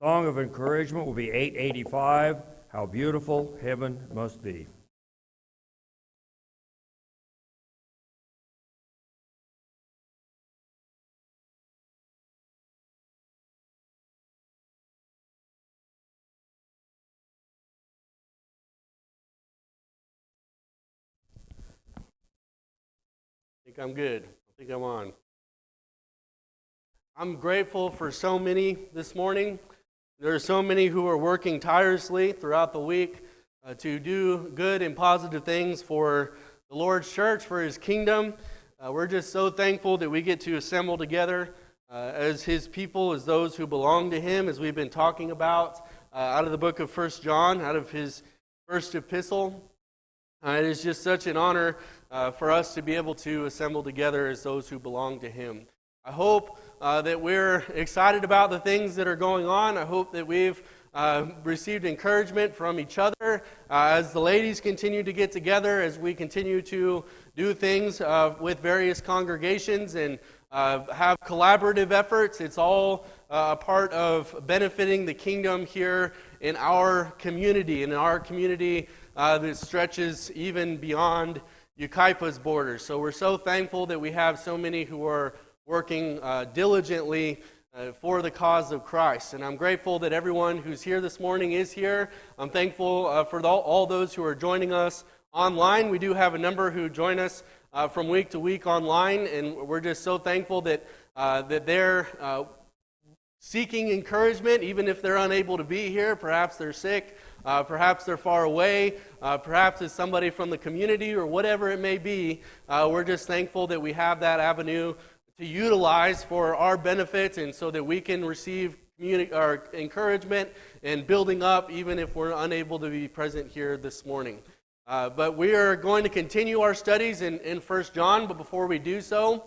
Song of encouragement will be 885, How Beautiful Heaven Must Be. I think I'm good. I think I'm on. I'm grateful for so many this morning. There are so many who are working tirelessly throughout the week to do good and positive things for the Lord's church, for His kingdom. We're just so thankful that we get to assemble together as His people, as those who belong to Him, as we've been talking about out of the book of 1 John, out of his first epistle. It is just such an honor for us to be able to assemble together as those who belong to Him. I hope that we're excited about the things that are going on. I hope that we've received encouragement from each other as the ladies continue to get together, as we continue to do things with various congregations and have collaborative efforts. It's all a part of benefiting the kingdom here in our community, that stretches even beyond Yucaipa's borders. So we're so thankful that we have so many who are working diligently for the cause of Christ. And I'm grateful that everyone who's here this morning is here. I'm thankful for all those who are joining us online. We do have a number who join us from week to week online, and we're just so thankful that they're seeking encouragement, even if they're unable to be here. Perhaps they're sick, perhaps they're far away, perhaps it's somebody from the community, or whatever it may be. We're just thankful that we have that avenue to utilize for our benefits, and so that we can receive our encouragement and building up, even if we're unable to be present here this morning. But we are going to continue our studies in 1 John, but before we do so,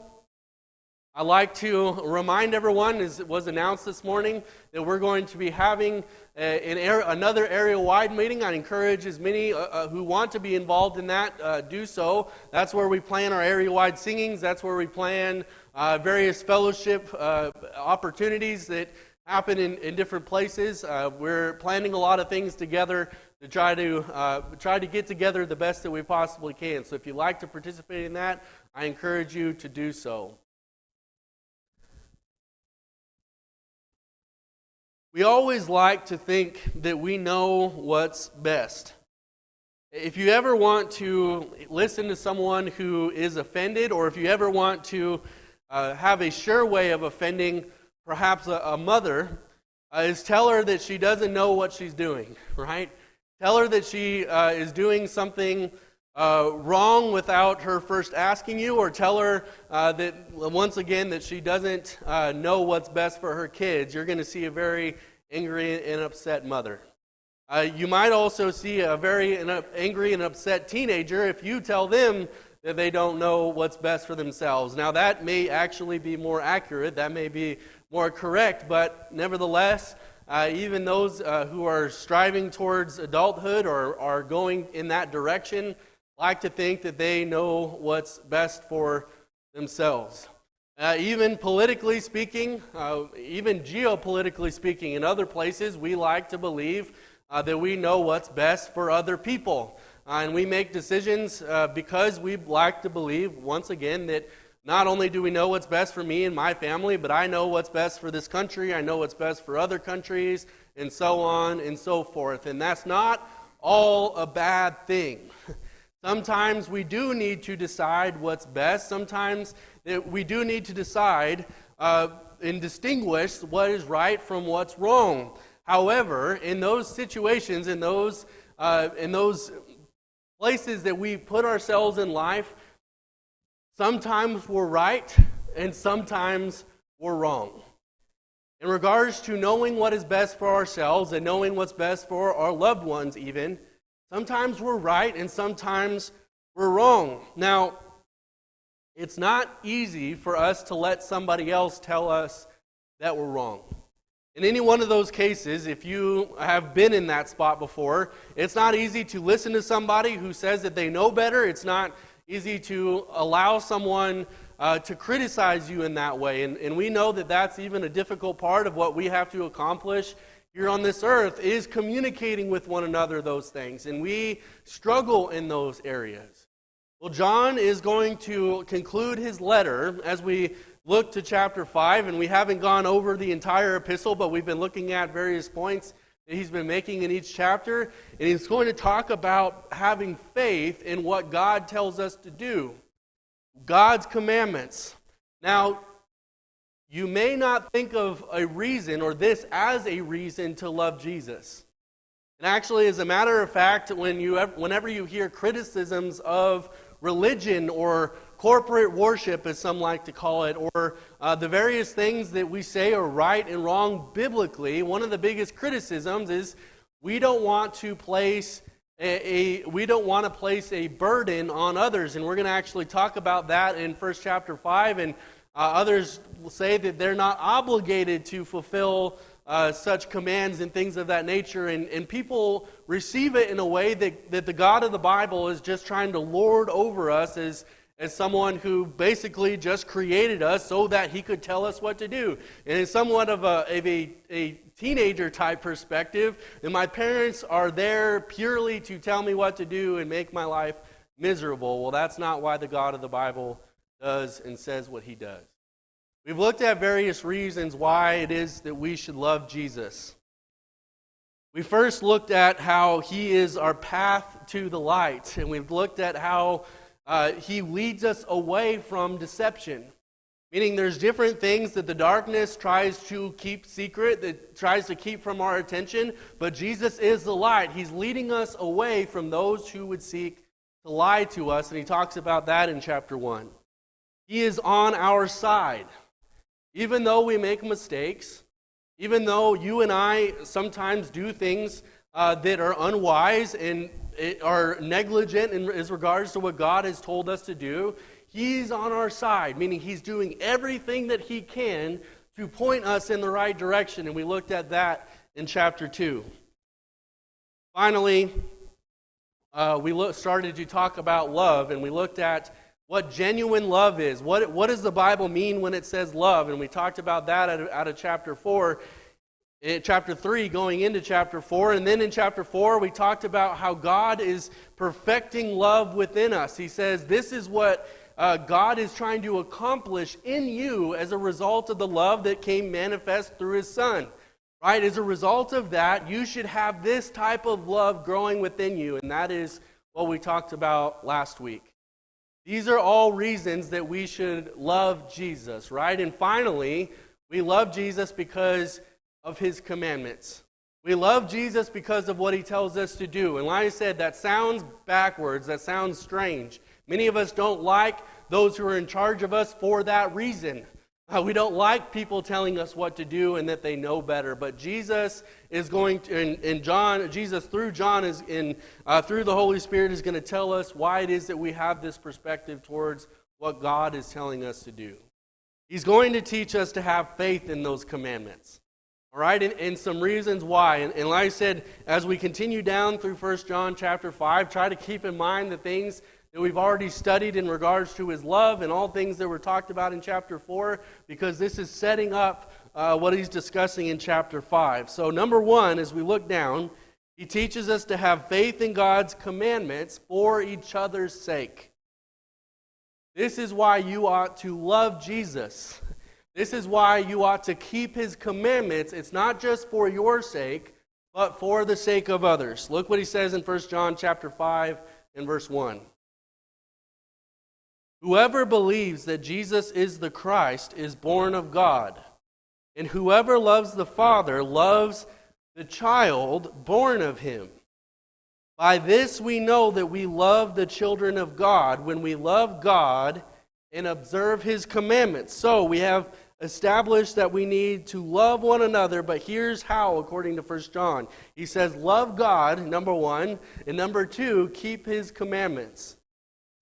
I'd like to remind everyone, as it was announced this morning, that we're going to be having another area-wide meeting. I encourage as many who want to be involved in that, do so. That's where we plan our area-wide singings. That's where we plan various fellowship opportunities that happen in different places. We're planning a lot of things together to try to get together the best that we possibly can. So if you'd like to participate in that, I encourage you to do so. We always like to think that we know what's best. If you ever want to listen to someone who is offended, or if you ever want to have a sure way of offending perhaps a mother, is tell her that she doesn't know what she's doing, right? Tell her that she is doing something wrong without her first asking you, or tell her that, once again, that she doesn't know what's best for her kids. You're going to see a very angry and upset mother. You might also see a very angry and upset teenager if you tell them that they don't know what's best for themselves. Now, that may actually be more accurate, that may be more correct, but nevertheless, even those who are striving towards adulthood or are going in that direction like to think that they know what's best for themselves. Even politically speaking, even geopolitically speaking, in other places, we like to believe that we know what's best for other people. And we make decisions because we like to believe, once again, that not only do we know what's best for me and my family, but I know what's best for this country, I know what's best for other countries, and so on and so forth. And that's not all a bad thing. Sometimes we do need to decide what's best. Sometimes we do need to decide and distinguish what is right from what's wrong. However, in those situations, in those places that we put ourselves in life, sometimes we're right and sometimes we're wrong. In regards to knowing what is best for ourselves and knowing what's best for our loved ones even, sometimes we're right and sometimes we're wrong. Now, it's not easy for us to let somebody else tell us that we're wrong. In any one of those cases, if you have been in that spot before, it's not easy to listen to somebody who says that they know better. It's not easy to allow someone to criticize you in that way. And we know that that's even a difficult part of what we have to accomplish here on this earth is communicating with one another those things, and we struggle in those areas. Well, John is going to conclude his letter as we look to chapter 5, and we haven't gone over the entire epistle, but we've been looking at various points that he's been making in each chapter, and he's going to talk about having faith in what God tells us to do, God's commandments. Now, you may not think of a reason or this as a reason to love Jesus. And actually, as a matter of fact, whenever you hear criticisms of religion or corporate worship, as some like to call it, or the various things that we say are right and wrong biblically, one of the biggest criticisms is we don't want to place a burden on others, and we're going to actually talk about that in chapter 5. And others will say that they're not obligated to fulfill such commands and things of that nature, and people receive it in a way that the God of the Bible is just trying to lord over us as someone who basically just created us so that he could tell us what to do. And it's somewhat of a teenager type perspective, and my parents are there purely to tell me what to do and make my life miserable. Well, that's not why the God of the Bible does and says what he does. We've looked at various reasons why it is that we should love Jesus. We first looked at how he is our path to the light, and we've looked at how he leads us away from deception. Meaning there's different things that the darkness tries to keep secret, that tries to keep from our attention, but Jesus is the light. He's leading us away from those who would seek to lie to us, and he talks about that in chapter 1. He is on our side. Even though we make mistakes, even though you and I sometimes do things that are unwise and are negligent in regards to what God has told us to do, he's on our side, meaning he's doing everything that he can to point us in the right direction, and we looked at that in chapter 2. Finally, we started to talk about love, and we looked at what genuine love is. What does the Bible mean when it says love? And we talked about that out of chapter 4. In chapter 3 going into chapter 4. And then in chapter 4 we talked about how God is perfecting love within us. He says this is what God is trying to accomplish in you as a result of the love that came manifest through his Son. Right? As a result of that, you should have this type of love growing within you. And that is what we talked about last week. These are all reasons that we should love Jesus, right? And finally, we love Jesus because of his commandments. We love Jesus because of what he tells us to do. And like I said, that sounds backwards, that sounds strange. Many of us don't like those who are in charge of us for that reason. We don't like people telling us what to do and that they know better. But Jesus is going to, Jesus through John through the Holy Spirit is going to tell us why it is that we have this perspective towards what God is telling us to do. He's going to teach us to have faith in those commandments. All right, and some reasons why. And like I said, as we continue down through 1 John chapter 5, try to keep in mind the things that we've already studied in regards to his love and all things that were talked about in chapter 4, because this is setting up what he's discussing in chapter 5. So number 1, as we look down, he teaches us to have faith in God's commandments for each other's sake. This is why you ought to love Jesus. This is why you ought to keep his commandments. It's not just for your sake, but for the sake of others. Look what he says in 1 John chapter 5 and verse 1. Whoever believes that Jesus is the Christ is born of God, and whoever loves the Father loves the child born of him. By this we know that we love the children of God, when we love God and observe his commandments. So we have established that we need to love one another, but here's how, according to 1 John. He says, love God, number 1, and number 2, keep his commandments.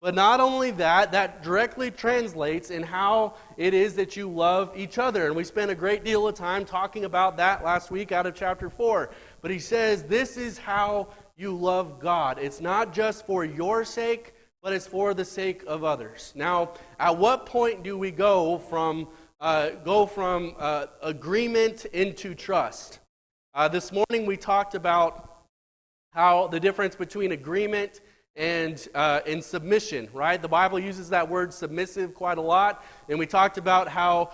But not only that, that directly translates in how it is that you love each other. And we spent a great deal of time talking about that last week out of chapter 4. But he says, this is how you love God. It's not just for your sake, but it's for the sake of others. Now, at what point do we go from agreement into trust? This morning we talked about how the difference between agreement and submission, right? The Bible uses that word submissive quite a lot, and we talked about how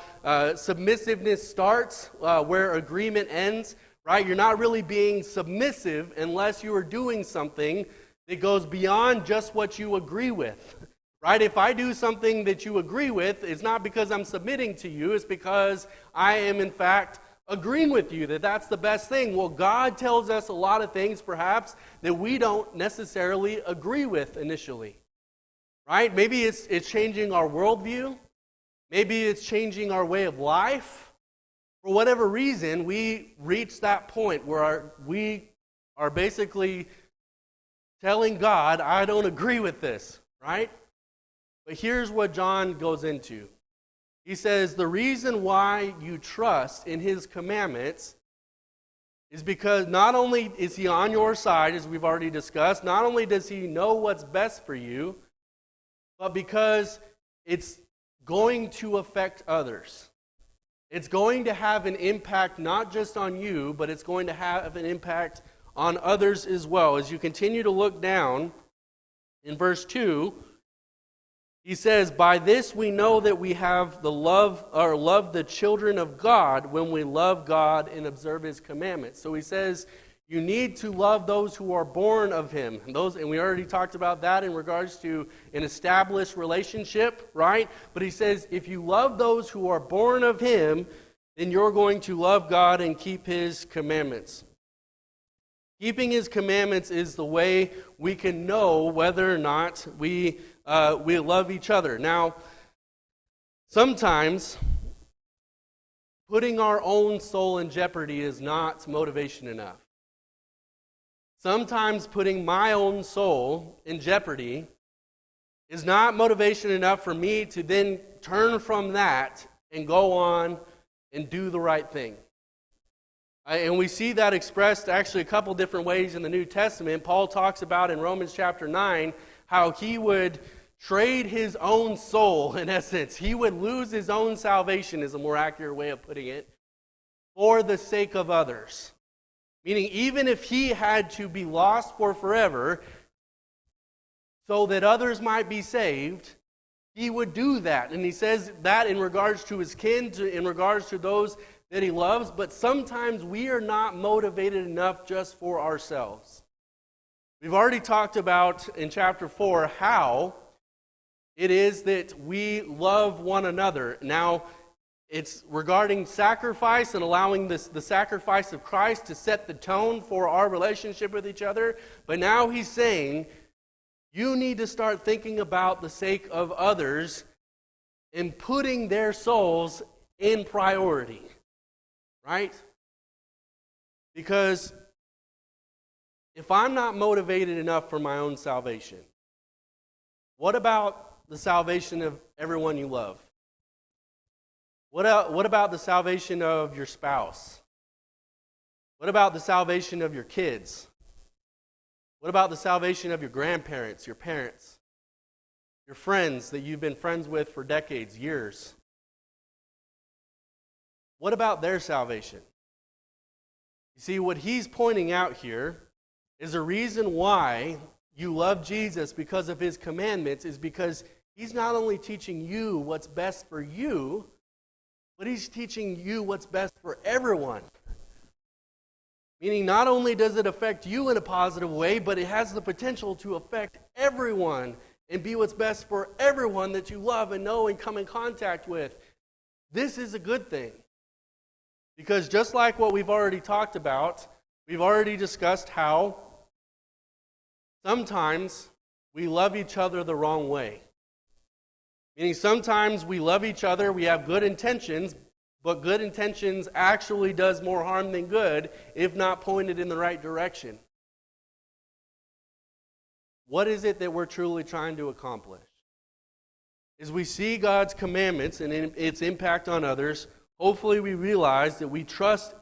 submissiveness starts where agreement ends, right? You're not really being submissive unless you are doing something that goes beyond just what you agree with, right? If I do something that you agree with, it's not because I'm submitting to you, it's because I am in fact agreeing with you that that's the best thing. Well, God tells us a lot of things perhaps that we don't necessarily agree with initially, right? Maybe it's changing our worldview. Maybe it's changing our way of life. For whatever reason, we reach that point where we are basically telling God, I don't agree with this, right? But here's what John goes into. He says, the reason why you trust in His commandments is because not only is He on your side, as we've already discussed, not only does He know what's best for you, but because it's going to affect others. It's going to have an impact not just on you, but it's going to have an impact on others as well. As you continue to look down in verse 2, he says, by this we know that we have the love the children of God when we love God and observe His commandments. So he says, you need to love those who are born of Him. And we already talked about that in regards to an established relationship, right? But he says, if you love those who are born of Him, then you're going to love God and keep His commandments. Keeping His commandments is the way we can know whether or not we love each other. Now, sometimes putting our own soul in jeopardy is not motivation enough. Sometimes putting my own soul in jeopardy is not motivation enough for me to then turn from that and go on and do the right thing. And we see that expressed actually a couple different ways in the New Testament. Paul talks about in Romans chapter 9 how he would trade his own soul, in essence. He would lose his own salvation, is a more accurate way of putting it, for the sake of others. Meaning, even if he had to be lost for forever so that others might be saved, he would do that. And he says that in regards to his kin, in regards to those that he loves, but sometimes we are not motivated enough just for ourselves. We've already talked about in chapter 4 how it is that we love one another. Now, it's regarding sacrifice and allowing the sacrifice of Christ to set the tone for our relationship with each other. But now he's saying, you need to start thinking about the sake of others and putting their souls in priority. Right? Because if I'm not motivated enough for my own salvation, what about the salvation of everyone you love? What about the salvation of your spouse? What about the salvation of your kids? What about the salvation of your grandparents, your parents, your friends that you've been friends with for decades, years? What about their salvation? You see, what he's pointing out here is a reason why you love Jesus because of His commandments is because He's not only teaching you what's best for you, but He's teaching you what's best for everyone. Meaning not only does it affect you in a positive way, but it has the potential to affect everyone and be what's best for everyone that you love and know and come in contact with. This is a good thing. Because just like what we've already talked about, we've already discussed how sometimes we love each other the wrong way. Meaning sometimes we love each other, we have good intentions, but good intentions actually does more harm than good if not pointed in the right direction. What is it that we're truly trying to accomplish? As we see God's commandments and its impact on others, hopefully we realize that we trust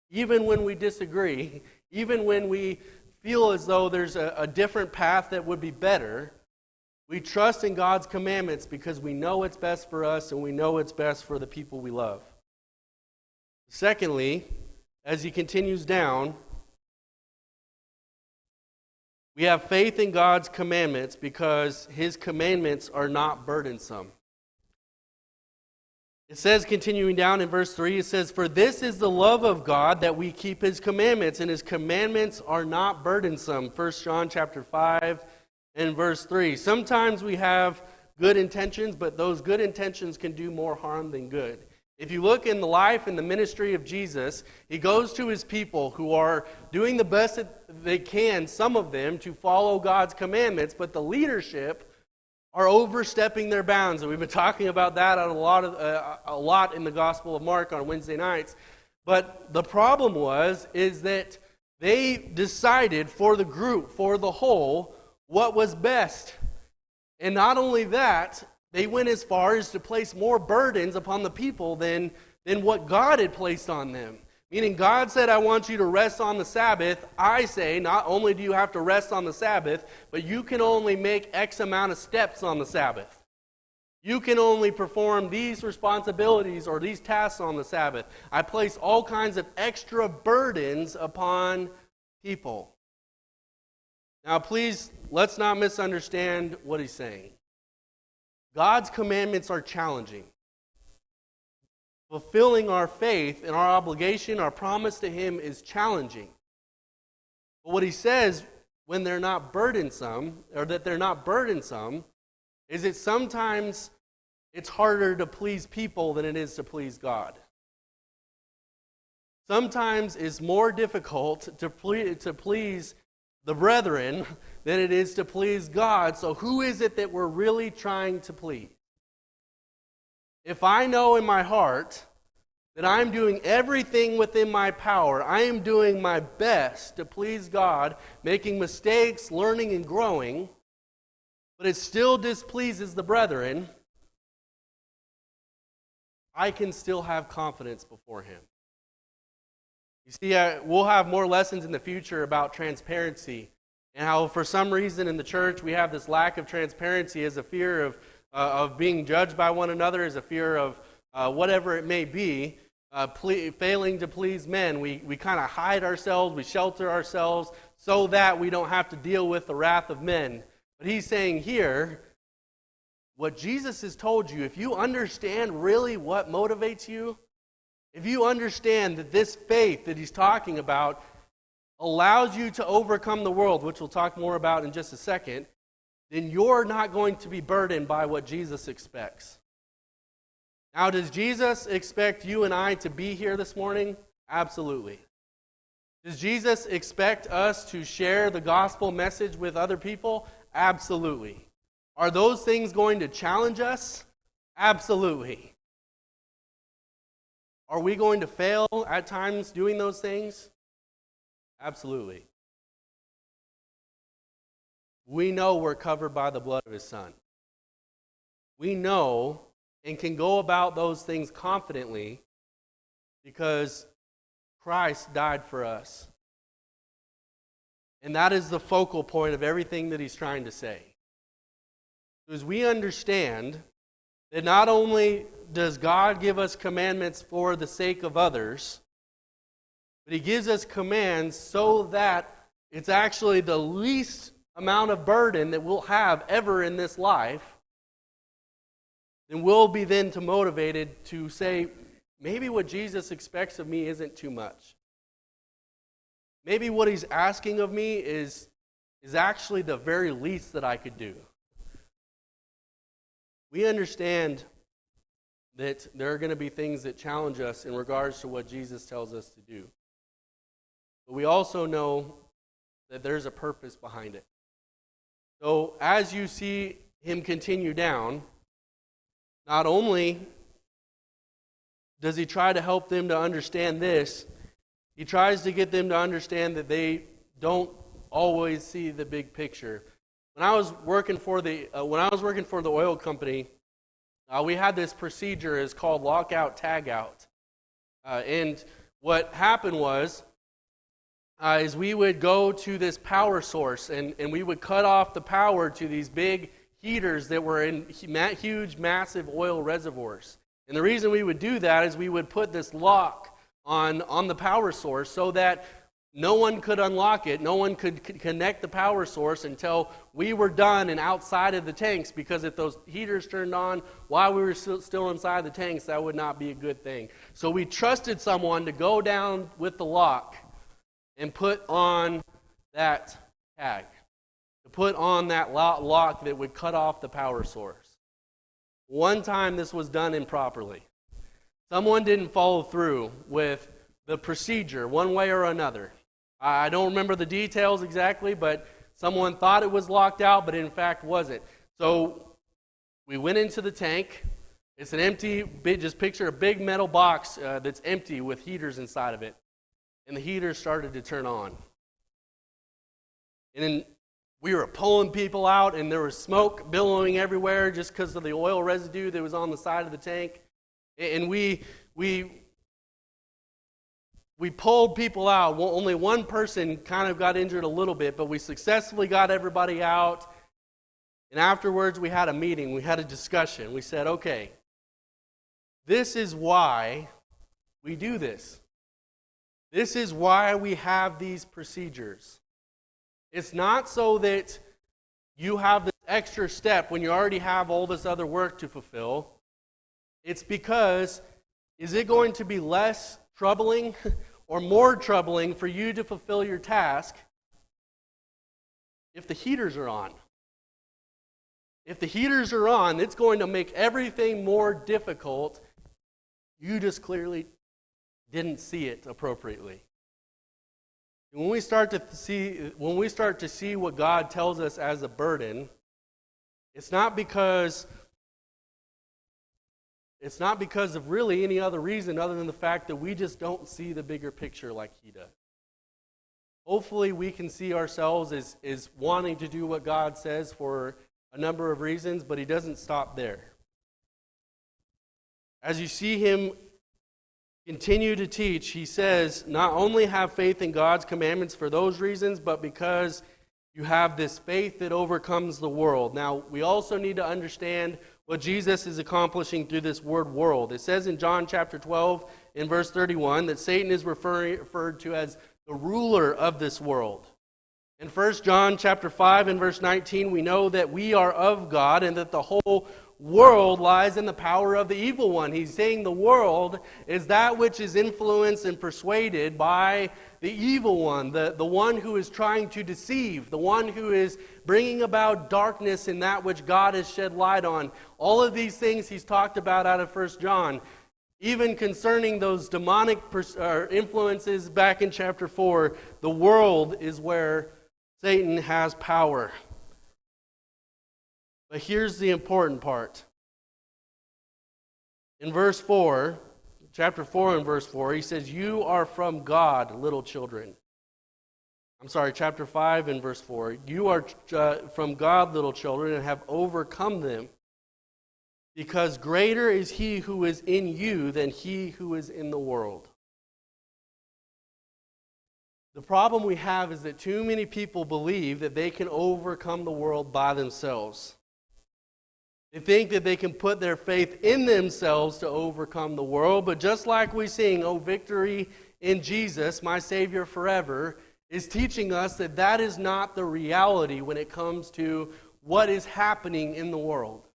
even when we disagree, even when we feel as though there's a different path that would be better. We trust in God's commandments because we know it's best for us and we know it's best for the people we love. Secondly, as he continues down, we have faith in God's commandments because his commandments are not burdensome. It says, continuing down in verse 3, it says, "For this is the love of God, that we keep his commandments, and his commandments are not burdensome." 1 John chapter 5 and verse 3. Sometimes we have good intentions, but those good intentions can do more harm than good. If you look in the life and the ministry of Jesus, he goes to his people who are doing the best that they can, some of them, to follow God's commandments, but the leadership are overstepping their bounds. And we've been talking about that a lot in the Gospel of Mark on Wednesday nights. But the problem is that they decided for the group, for the whole, what was best. And not only that, they went as far as to place more burdens upon the people than what God had placed on them. Meaning God said, "I want you to rest on the Sabbath." I say, not only do you have to rest on the Sabbath, but you can only make X amount of steps on the Sabbath. You can only perform these responsibilities or these tasks on the Sabbath. I place all kinds of extra burdens upon people. Now, please, let's not misunderstand what he's saying. God's commandments are challenging. Fulfilling our faith and our obligation, our promise to him is challenging. But what he says when they're not burdensome, or that they're not burdensome, is that sometimes it's harder to please people than it is to please God. Sometimes it's more difficult to please the brethren than it is to please God. So who is it that we're really trying to please? If I know in my heart that I'm doing everything within my power, I am doing my best to please God, making mistakes, learning and growing, but it still displeases the brethren, I can still have confidence before him. You see, we'll have more lessons in the future about transparency and how for some reason in the church we have this lack of transparency as a fear of being judged by one another, as a fear of whatever it may be, failing to please men. We kind of hide ourselves, we shelter ourselves so that we don't have to deal with the wrath of men. But he's saying here, what Jesus has told you, if you understand really what motivates you, if you understand that this faith that he's talking about allows you to overcome the world, which we'll talk more about in just a second, then you're not going to be burdened by what Jesus expects. Now, does Jesus expect you and I to be here this morning? Absolutely. Does Jesus expect us to share the gospel message with other people? Absolutely. Are those things going to challenge us? Absolutely. Are we going to fail at times doing those things? Absolutely. We know we're covered by the blood of his Son. We know and can go about those things confidently because Christ died for us. And that is the focal point of everything that he's trying to say. Because we understand that not only does God give us commandments for the sake of others, but he gives us commands so that it's actually the least amount of burden that we'll have ever in this life, then we'll be then motivated to say, maybe what Jesus expects of me isn't too much. Maybe what he's asking of me is actually the very least that I could do. We understand that there are going to be things that challenge us in regards to what Jesus tells us to do. But we also know that there's a purpose behind it. So as you see him continue down, not only does he try to help them to understand this, he tries to get them to understand that they don't always see the big picture. When I was working for the oil company, we had this procedure. It's called lockout tagout. And what happened was, is we would go to this power source and we would cut off the power to these big heaters that were in huge, massive oil reservoirs. And the reason we would do that is we would put this lock on the power source so that no one could unlock it. No one could connect the power source until we were done and outside of the tanks, because if those heaters turned on while we were still inside the tanks, that would not be a good thing. So we trusted someone to go down with the lock and put on that tag, to put on that lock that would cut off the power source. One time this was done improperly. Someone didn't follow through with the procedure one way or another. I don't remember the details exactly, but someone thought it was locked out, but in fact wasn't. So we went into the tank. It's an empty, just picture a big metal box that's empty with heaters inside of it. And the heaters started to turn on. And then we were pulling people out, and there was smoke billowing everywhere just because of the oil residue that was on the side of the tank. And we pulled people out. Well, only one person kind of got injured a little bit, but we successfully got everybody out. And afterwards, we had a meeting. We had a discussion. We said, okay, this is why we do this. This is why we have these procedures. It's not so that you have this extra step when you already have all this other work to fulfill. It's because, is it going to be less troubling or more troubling for you to fulfill your task if the heaters are on? If the heaters are on, it's going to make everything more difficult. You just clearly didn't see it appropriately. When we start to see what God tells us as a burden, it's not because of really any other reason other than the fact that we just don't see the bigger picture like He does. Hopefully we can see ourselves as wanting to do what God says for a number of reasons, but He doesn't stop there. As you see Him continue to teach, He says, not only have faith in God's commandments for those reasons, but because you have this faith that overcomes the world. Now, we also need to understand what Jesus is accomplishing through this word world. It says in John chapter 12, in verse 31, that Satan is referred to as the ruler of this world. In 1 John chapter 5 and verse 19, we know that we are of God and that the whole world lies in the power of the evil one. He's saying the world is that which is influenced and persuaded by the evil one, the one who is trying to deceive, the one who is bringing about darkness in that which God has shed light on. All of these things he's talked about out of 1 John. Even concerning those demonic influences back in chapter 4, the world is where Satan has power. But here's the important part. In verse 4, chapter 4 and verse 4, he says, you are from God, little children. I'm sorry, chapter 5 and verse 4. You are from God, little children, and have overcome them, because greater is He who is in you than he who is in the world. The problem we have is that too many people believe that they can overcome the world by themselves. They think that they can put their faith in themselves to overcome the world, but just like we sing, "Oh, victory in Jesus, my Savior forever," is teaching us that that is not the reality when it comes to what is happening in the world.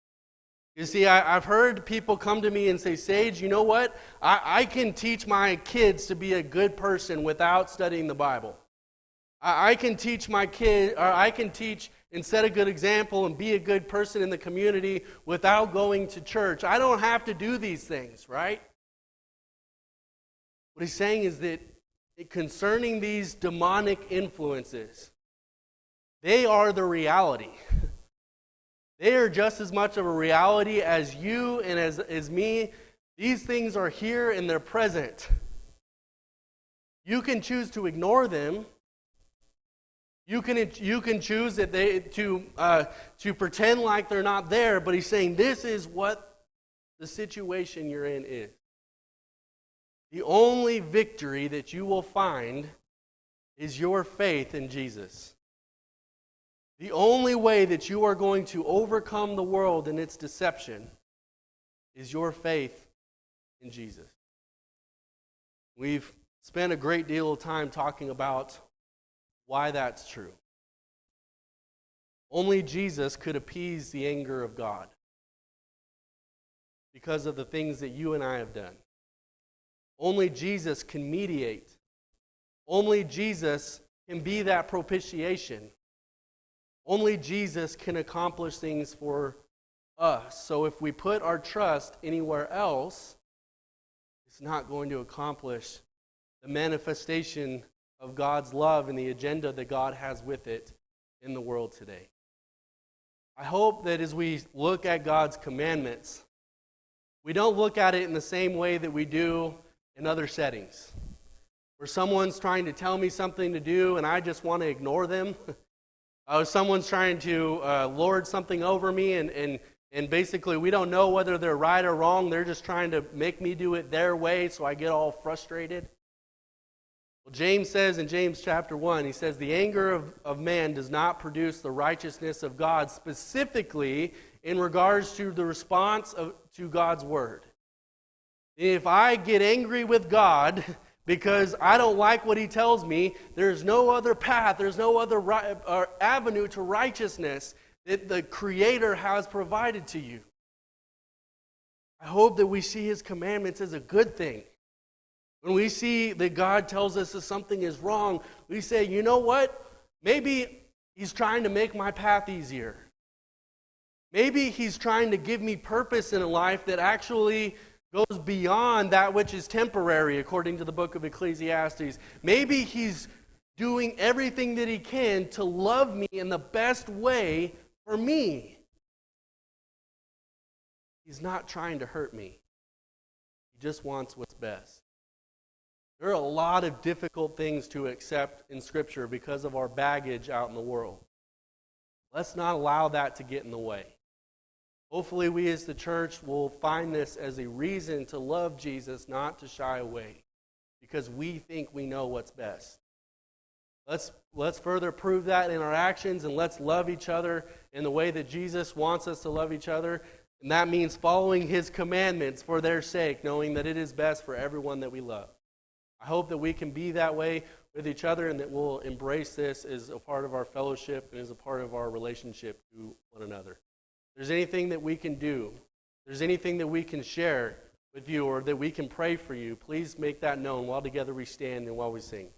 You see, I've heard people come to me and say, "Sage, you know what? I can teach my kids to be a good person without studying the Bible. I can teach my kid, or I can teach and set a good example and be a good person in the community without going to church. I don't have to do these things," right? What he's saying is that concerning these demonic influences, they are the reality. They are just as much of a reality as you and as me. These things are here and they're present. You can choose to ignore them. You can choose that to pretend like they're not there, but he's saying this is what the situation you're in is. The only victory that you will find is your faith in Jesus. The only way that you are going to overcome the world and its deception is your faith in Jesus. We've spent a great deal of time talking about why that's true. Only Jesus could appease the anger of God because of the things that you and I have done. Only Jesus can mediate. Only Jesus can be that propitiation. Only Jesus can accomplish things for us. So if we put our trust anywhere else, it's not going to accomplish the manifestation of God's love and the agenda that God has with it in the world today. I hope that as we look at God's commandments, we don't look at it in the same way that we do in other settings, where someone's trying to tell me something to do and I just want to ignore them. Someone's trying to lord something over me and basically we don't know whether they're right or wrong. They're just trying to make me do it their way, so I get all frustrated. Well, James says in James chapter 1, he says, the anger of man does not produce the righteousness of God, specifically in regards to the response to God's word. If I get angry with God because I don't like what he tells me, there's no other path, there's no other avenue to righteousness that the Creator has provided to you. I hope that we see his commandments as a good thing. When we see that God tells us that something is wrong, we say, you know what? Maybe he's trying to make my path easier. Maybe he's trying to give me purpose in a life that actually goes beyond that which is temporary, according to the book of Ecclesiastes. Maybe he's doing everything that he can to love me in the best way for me. He's not trying to hurt me. He just wants what's best. There are a lot of difficult things to accept in Scripture because of our baggage out in the world. Let's not allow that to get in the way. Hopefully we as the church will find this as a reason to love Jesus, not to shy away, because we think we know what's best. Let's further prove that in our actions, and let's love each other in the way that Jesus wants us to love each other. And that means following his commandments for their sake, knowing that it is best for everyone that we love. I hope that we can be that way with each other and that we'll embrace this as a part of our fellowship and as a part of our relationship to one another. If there's anything that we can do, if there's anything that we can share with you or that we can pray for you, please make that known while together we stand and while we sing.